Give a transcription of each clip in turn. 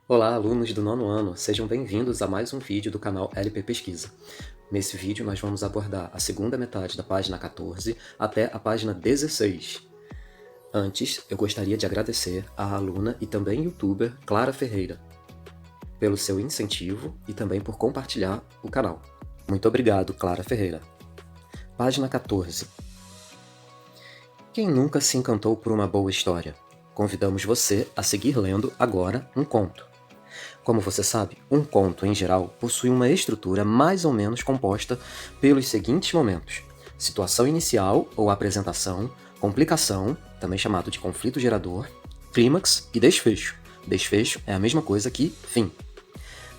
Olá, alunos do nono ano, sejam bem-vindos a mais um vídeo do canal LP Pesquisa. Nesse vídeo nós vamos abordar a segunda metade da página 14 até a página 16. Antes, eu gostaria de agradecer à aluna e também youtuber Clara Ferreira pelo seu incentivo e também por compartilhar o canal. Muito obrigado, Clara Ferreira. Página 14. Quem nunca se encantou por uma boa história? Convidamos você a seguir lendo agora um conto. Como você sabe, um conto, em geral, possui uma estrutura mais ou menos composta pelos seguintes momentos: situação inicial ou apresentação, complicação, também chamado de conflito gerador, clímax e desfecho. Desfecho é a mesma coisa que fim.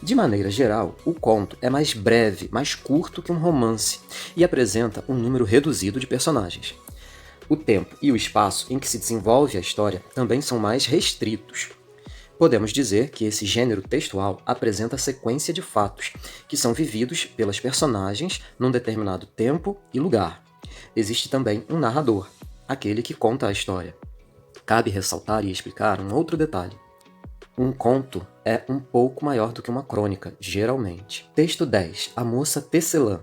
De maneira geral, o conto é mais breve, mais curto que um romance e apresenta um número reduzido de personagens. O tempo e o espaço em que se desenvolve a história também são mais restritos. Podemos dizer que esse gênero textual apresenta sequência de fatos que são vividos pelas personagens num determinado tempo e lugar. Existe também um narrador, aquele que conta a história. Cabe ressaltar e explicar um outro detalhe. Um conto é um pouco maior do que uma crônica, geralmente. Texto 10. A moça tecelã.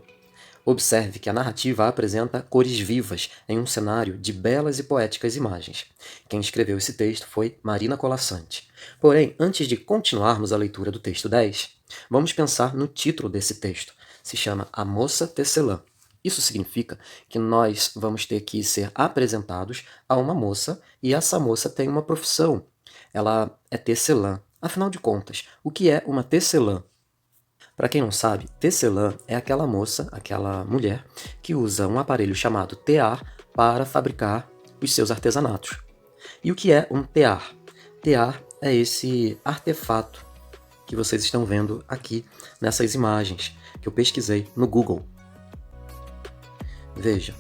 Observe que a narrativa apresenta cores vivas em um cenário de belas e poéticas imagens. Quem escreveu esse texto foi Marina Colasanti. Porém, antes de continuarmos a leitura do texto 10, vamos pensar no título desse texto. Se chama A Moça Tecelã. Isso significa que nós vamos ter que ser apresentados a uma moça e essa moça tem uma profissão. Ela é tecelã. Afinal de contas, o que é uma tecelã? Para quem não sabe, tecelã é aquela moça, aquela mulher, que usa um aparelho chamado tear para fabricar os seus artesanatos. E o que é um tear? Tear é esse artefato que vocês estão vendo aqui nessas imagens que eu pesquisei no Google. Veja.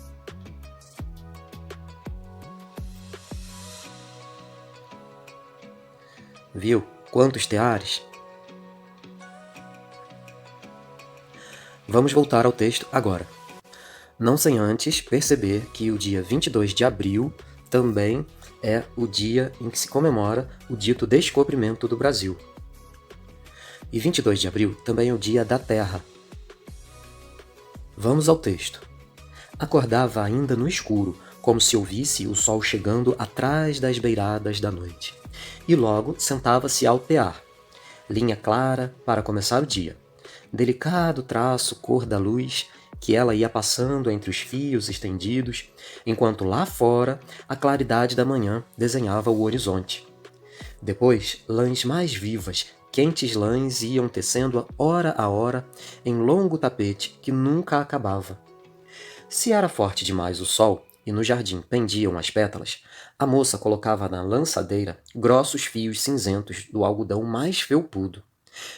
Viu quantos teares? Vamos voltar ao texto agora. Não sem antes perceber que o dia 22 de abril também é o dia em que se comemora o dito descobrimento do Brasil. E 22 de abril também é o dia da Terra. Vamos ao texto. Acordava ainda no escuro, como se ouvisse o sol chegando atrás das beiradas da noite. E logo sentava-se ao tear. Linha clara para começar o dia. Delicado traço cor da luz que ela ia passando entre os fios estendidos, enquanto lá fora a claridade da manhã desenhava o horizonte. Depois, lãs mais vivas, quentes lãs iam tecendo hora a hora em longo tapete que nunca acabava. Se era forte demais o sol e no jardim pendiam as pétalas, a moça colocava na lançadeira grossos fios cinzentos do algodão mais felpudo.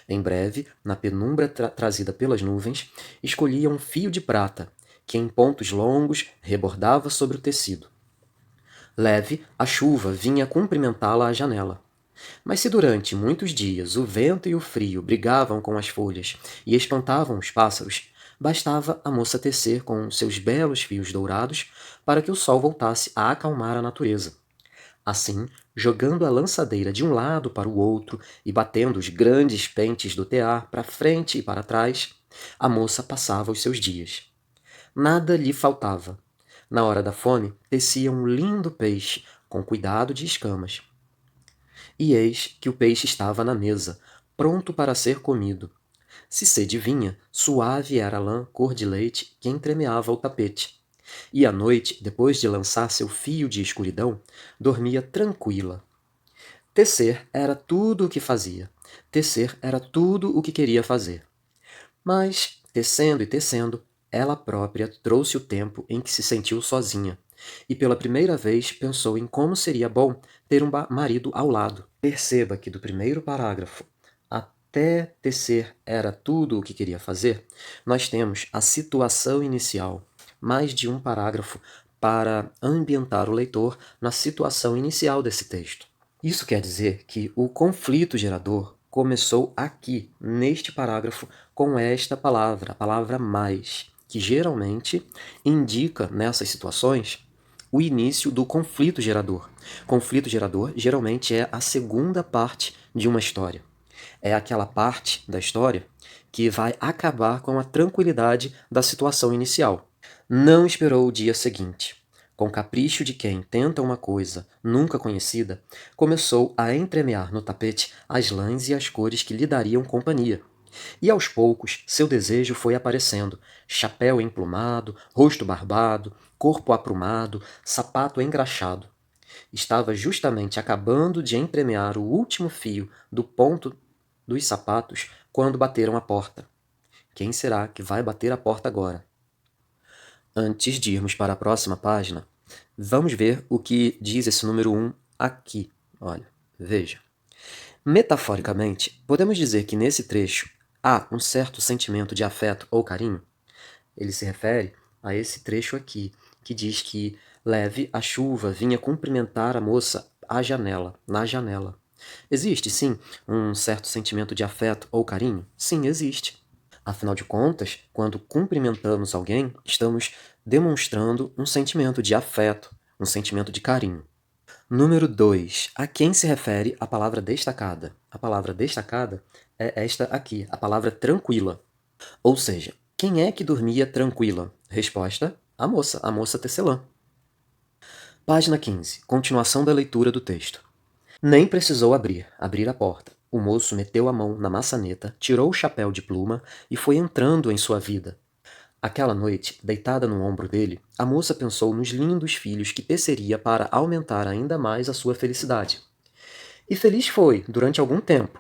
Em breve, na penumbra trazida pelas nuvens, escolhia um fio de prata, que em pontos longos rebordava sobre o tecido. Leve, a chuva vinha cumprimentá-la à janela. Mas se durante muitos dias o vento e o frio brigavam com as folhas e espantavam os pássaros, bastava a moça tecer com seus belos fios dourados para que o sol voltasse a acalmar a natureza. Assim, jogando a lançadeira de um lado para o outro e batendo os grandes pentes do tear para frente e para trás, a moça passava os seus dias. Nada lhe faltava. Na hora da fome, tecia um lindo peixe, com cuidado de escamas. E eis que o peixe estava na mesa, pronto para ser comido. Se sede vinha, suave era a lã cor de leite que entremeava o tapete. E à noite, depois de lançar seu fio de escuridão, dormia tranquila. Tecer era tudo o que fazia. Tecer era tudo o que queria fazer. Mas, tecendo e tecendo, ela própria trouxe o tempo em que se sentiu sozinha, e pela primeira vez pensou em como seria bom ter um marido ao lado. Perceba que do primeiro parágrafo até tecer era tudo o que queria fazer, nós temos a situação inicial, mais de um parágrafo para ambientar o leitor na situação inicial desse texto. Isso quer dizer que o conflito gerador começou aqui, neste parágrafo, com esta palavra, a palavra mais, que geralmente indica, nessas situações, o início do conflito gerador. Conflito gerador geralmente é a segunda parte de uma história. É aquela parte da história que vai acabar com a tranquilidade da situação inicial. Não esperou o dia seguinte. Com capricho de quem tenta uma coisa nunca conhecida, começou a entremear no tapete as lãs e as cores que lhe dariam companhia. E aos poucos seu desejo foi aparecendo: chapéu emplumado, rosto barbado, corpo aprumado, sapato engraxado. Estava justamente acabando de entremear o último fio do ponto dos sapatos quando bateram a porta. Quem será que vai bater a porta agora? Antes de irmos para a próxima página, vamos ver o que diz esse número 1 aqui. Olha, veja. Metaforicamente, podemos dizer que nesse trecho há um certo sentimento de afeto ou carinho. Ele se refere a esse trecho aqui, que diz que leve a chuva vinha cumprimentar a moça à janela, na janela. Existe, sim, um certo sentimento de afeto ou carinho? Sim, existe. Afinal de contas, quando cumprimentamos alguém, estamos demonstrando um sentimento de afeto, um sentimento de carinho. Número 2. A quem se refere a palavra destacada? A palavra destacada é esta aqui, a palavra tranquila. Ou seja, quem é que dormia tranquila? Resposta: a moça tecelã. Página 15. Continuação da leitura do texto. Nem precisou abrir a porta. O moço meteu a mão na maçaneta, tirou o chapéu de pluma e foi entrando em sua vida. Aquela noite, deitada no ombro dele, a moça pensou nos lindos filhos que teceria para aumentar ainda mais a sua felicidade. E feliz foi, durante algum tempo.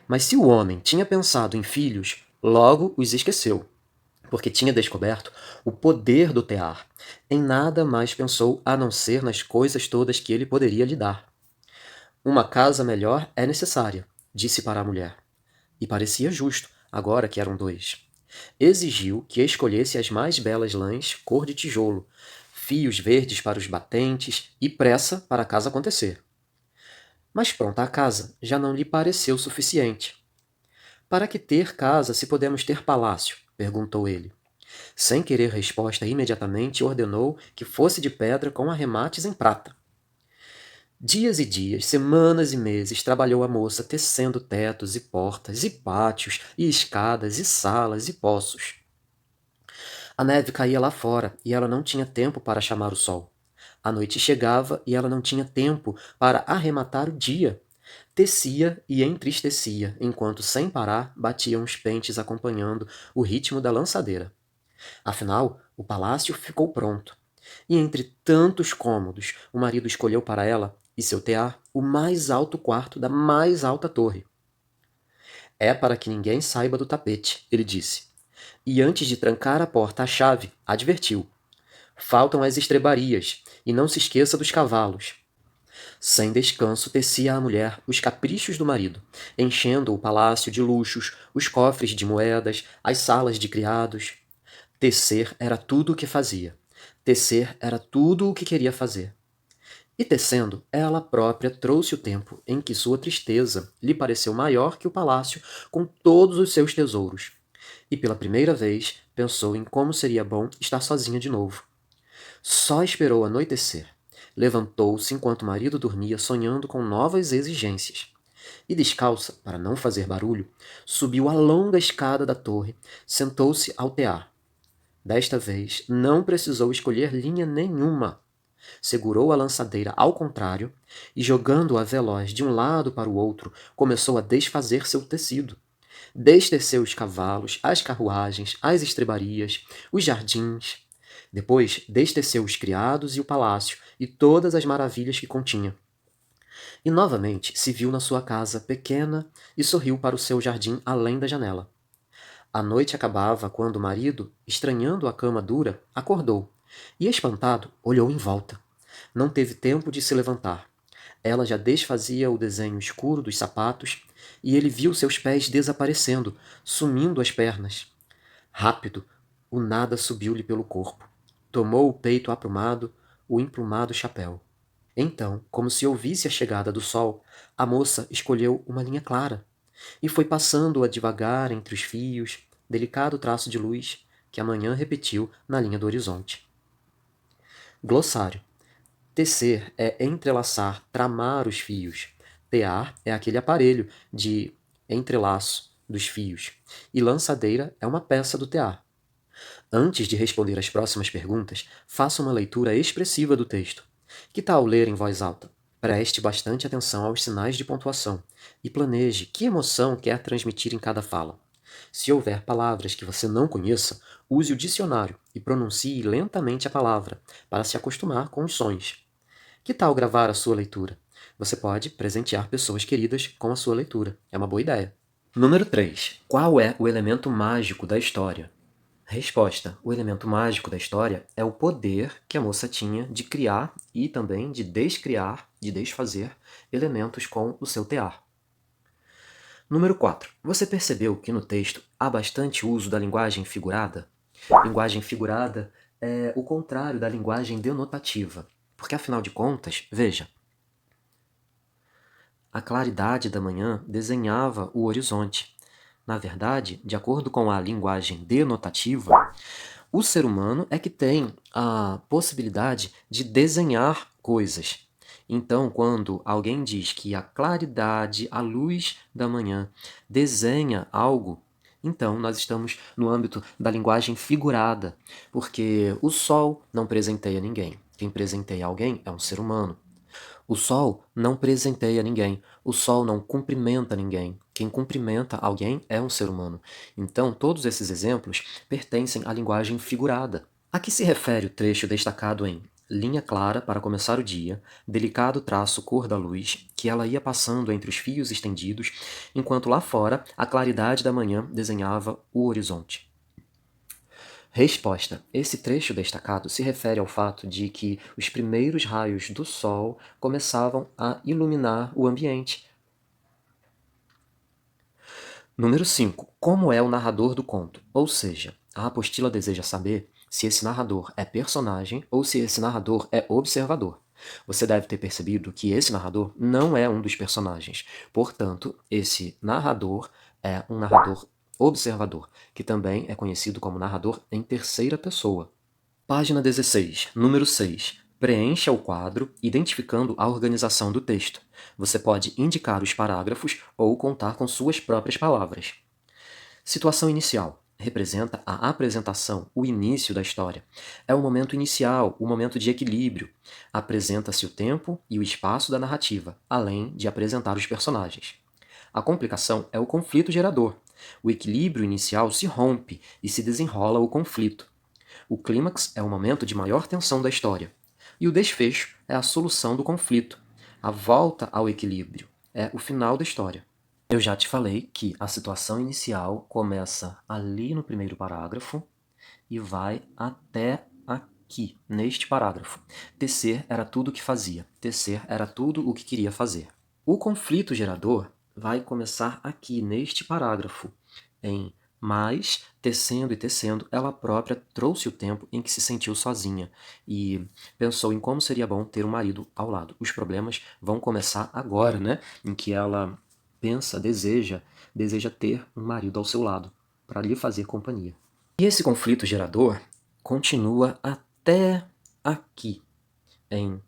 Mas se o homem tinha pensado em filhos, logo os esqueceu, porque tinha descoberto o poder do tear. Em nada mais pensou a não ser nas coisas todas que ele poderia lhe dar. Uma casa melhor é necessária, disse para a mulher. E parecia justo, agora que eram dois. Exigiu que escolhesse as mais belas lãs cor de tijolo, fios verdes para os batentes e pressa para a casa acontecer. Mas pronta a casa já não lhe pareceu suficiente. Para que ter casa se podemos ter palácio? Perguntou ele. Sem querer resposta imediatamente, ordenou que fosse de pedra com arremates em prata. Dias e dias, semanas e meses trabalhou a moça tecendo tetos e portas e pátios e escadas e salas e poços. A neve caía lá fora e ela não tinha tempo para chamar o sol. A noite chegava e ela não tinha tempo para arrematar o dia. Tecia e entristecia, enquanto sem parar batiam os pentes acompanhando o ritmo da lançadeira. Afinal, o palácio ficou pronto. E entre tantos cômodos, o marido escolheu para ela e seu tear o mais alto quarto da mais alta torre. É para que ninguém saiba do tapete, ele disse. E antes de trancar a porta à chave, advertiu: faltam as estrebarias, e não se esqueça dos cavalos. Sem descanso tecia a mulher os caprichos do marido, enchendo o palácio de luxos, os cofres de moedas, as salas de criados. Tecer era tudo o que fazia. Tecer era tudo o que queria fazer. E tecendo, ela própria trouxe o tempo em que sua tristeza lhe pareceu maior que o palácio com todos os seus tesouros. E pela primeira vez pensou em como seria bom estar sozinha de novo. Só esperou anoitecer. Levantou-se enquanto o marido dormia, sonhando com novas exigências. E descalça, para não fazer barulho, subiu a longa escada da torre, sentou-se ao tear. Desta vez, não precisou escolher linha nenhuma. Segurou a lançadeira ao contrário e, jogando-a veloz de um lado para o outro, começou a desfazer seu tecido. Desteceu os cavalos, as carruagens, as estrebarias, os jardins. Depois, desteceu os criados e o palácio e todas as maravilhas que continha. E novamente se viu na sua casa pequena e sorriu para o seu jardim além da janela. A noite acabava quando o marido, estranhando a cama dura, acordou e, espantado, olhou em volta. Não teve tempo de se levantar. Ela já desfazia o desenho escuro dos sapatos e ele viu seus pés desaparecendo, sumindo as pernas. Rápido, o nada subiu-lhe pelo corpo. Tomou o peito aprumado, o emplumado chapéu. Então, como se ouvisse a chegada do sol, a moça escolheu uma linha clara e foi passando-a devagar entre os fios, delicado traço de luz que a manhã repetiu na linha do horizonte. Glossário. Tecer é entrelaçar, tramar os fios. Tear é aquele aparelho de entrelaço dos fios, e lançadeira é uma peça do tear. Antes de responder às próximas perguntas, faça uma leitura expressiva do texto. Que tal ler em voz alta? Preste bastante atenção aos sinais de pontuação e planeje que emoção quer transmitir em cada fala. Se houver palavras que você não conheça, use o dicionário e pronuncie lentamente a palavra, para se acostumar com os sons. Que tal gravar a sua leitura? Você pode presentear pessoas queridas com a sua leitura. É uma boa ideia. Número 3. Qual é o elemento mágico da história? Resposta: o elemento mágico da história é o poder que a moça tinha de criar e também de descriar, de desfazer elementos com o seu tear. Número 4. Você percebeu que no texto há bastante uso da linguagem figurada? Linguagem figurada é o contrário da linguagem denotativa, porque afinal de contas, veja, a claridade da manhã desenhava o horizonte. Na verdade, de acordo com a linguagem denotativa, o ser humano é que tem a possibilidade de desenhar coisas. Então, quando alguém diz que a claridade, a luz da manhã desenha algo, então nós estamos no âmbito da linguagem figurada, porque o sol não presenteia ninguém. Quem presenteia alguém é um ser humano. O sol não presenteia ninguém. O sol não cumprimenta ninguém. Quem cumprimenta alguém é um ser humano. Então, todos esses exemplos pertencem à linguagem figurada. A que se refere o trecho destacado em linha clara para começar o dia, delicado traço cor da luz, que ela ia passando entre os fios estendidos, enquanto lá fora a claridade da manhã desenhava o horizonte? Resposta: esse trecho destacado se refere ao fato de que os primeiros raios do sol começavam a iluminar o ambiente. Número 5. Como é o narrador do conto? Ou seja, a apostila deseja saber se esse narrador é personagem ou se esse narrador é observador. Você deve ter percebido que esse narrador não é um dos personagens. Portanto, esse narrador é um narrador observador, que também é conhecido como narrador em terceira pessoa. Página 16, número 6. Preencha o quadro identificando a organização do texto. Você pode indicar os parágrafos ou contar com suas próprias palavras. Situação inicial. Representa a apresentação, o início da história. É o momento inicial, o momento de equilíbrio. Apresenta-se o tempo e o espaço da narrativa, além de apresentar os personagens. A complicação é o conflito gerador. O equilíbrio inicial se rompe e se desenrola o conflito. O clímax é o momento de maior tensão da história. E o desfecho é a solução do conflito. A volta ao equilíbrio é o final da história. Eu já te falei que a situação inicial começa ali no primeiro parágrafo e vai até aqui, neste parágrafo. Tecer era tudo o que fazia. Tecer era tudo o que queria fazer. O conflito gerador vai começar aqui, neste parágrafo, em mas, tecendo e tecendo, ela própria trouxe o tempo em que se sentiu sozinha e pensou em como seria bom ter um marido ao lado. Os problemas vão começar agora, né? Em que ela pensa, deseja ter um marido ao seu lado, para lhe fazer companhia. E esse conflito gerador continua até aqui, em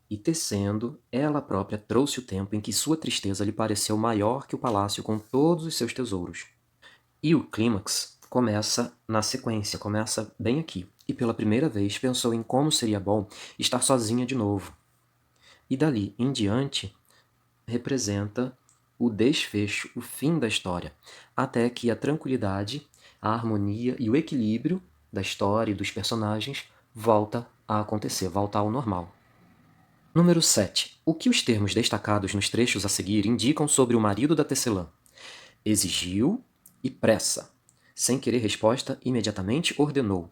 e tecendo, ela própria trouxe o tempo em que sua tristeza lhe pareceu maior que o palácio com todos os seus tesouros. E o clímax começa na sequência, começa bem aqui. E pela primeira vez pensou em como seria bom estar sozinha de novo. E dali em diante representa o desfecho, o fim da história, até que a tranquilidade, a harmonia e o equilíbrio da história e dos personagens volta a acontecer, volta ao normal. Número 7. O que os termos destacados nos trechos a seguir indicam sobre o marido da tecelã? Exigiu e pressa. Sem querer resposta, imediatamente ordenou.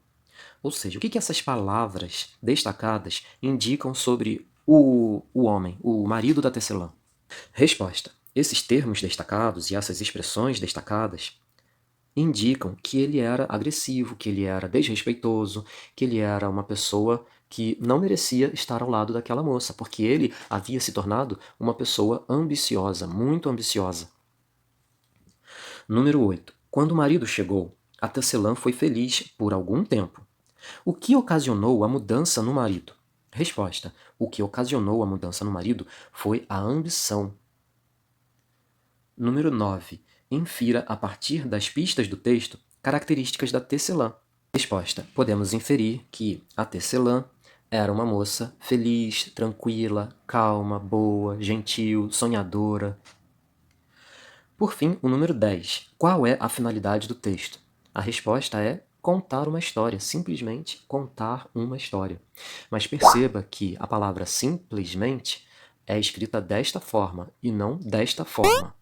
Ou seja, o que essas palavras destacadas indicam sobre o homem, o marido da tecelã? Resposta. Esses termos destacados e essas expressões destacadas indicam que ele era agressivo, que ele era desrespeitoso, que ele era uma pessoa que não merecia estar ao lado daquela moça, porque ele havia se tornado uma pessoa ambiciosa, muito ambiciosa. Número 8. Quando o marido chegou, a tecelã foi feliz por algum tempo. O que ocasionou a mudança no marido? Resposta. O que ocasionou a mudança no marido foi a ambição. Número 9. Infira, a partir das pistas do texto, características da tecelã. Resposta. Podemos inferir que a tecelã era uma moça feliz, tranquila, calma, boa, gentil, sonhadora. Por fim, o número 10. Qual é a finalidade do texto? A resposta é contar uma história, simplesmente contar uma história. Mas perceba que a palavra simplesmente é escrita desta forma e não desta forma.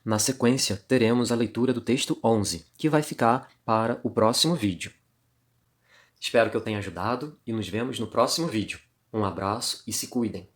Na sequência, teremos a leitura do texto 11, que vai ficar para o próximo vídeo. Espero que eu tenha ajudado e nos vemos no próximo vídeo. Um abraço e se cuidem!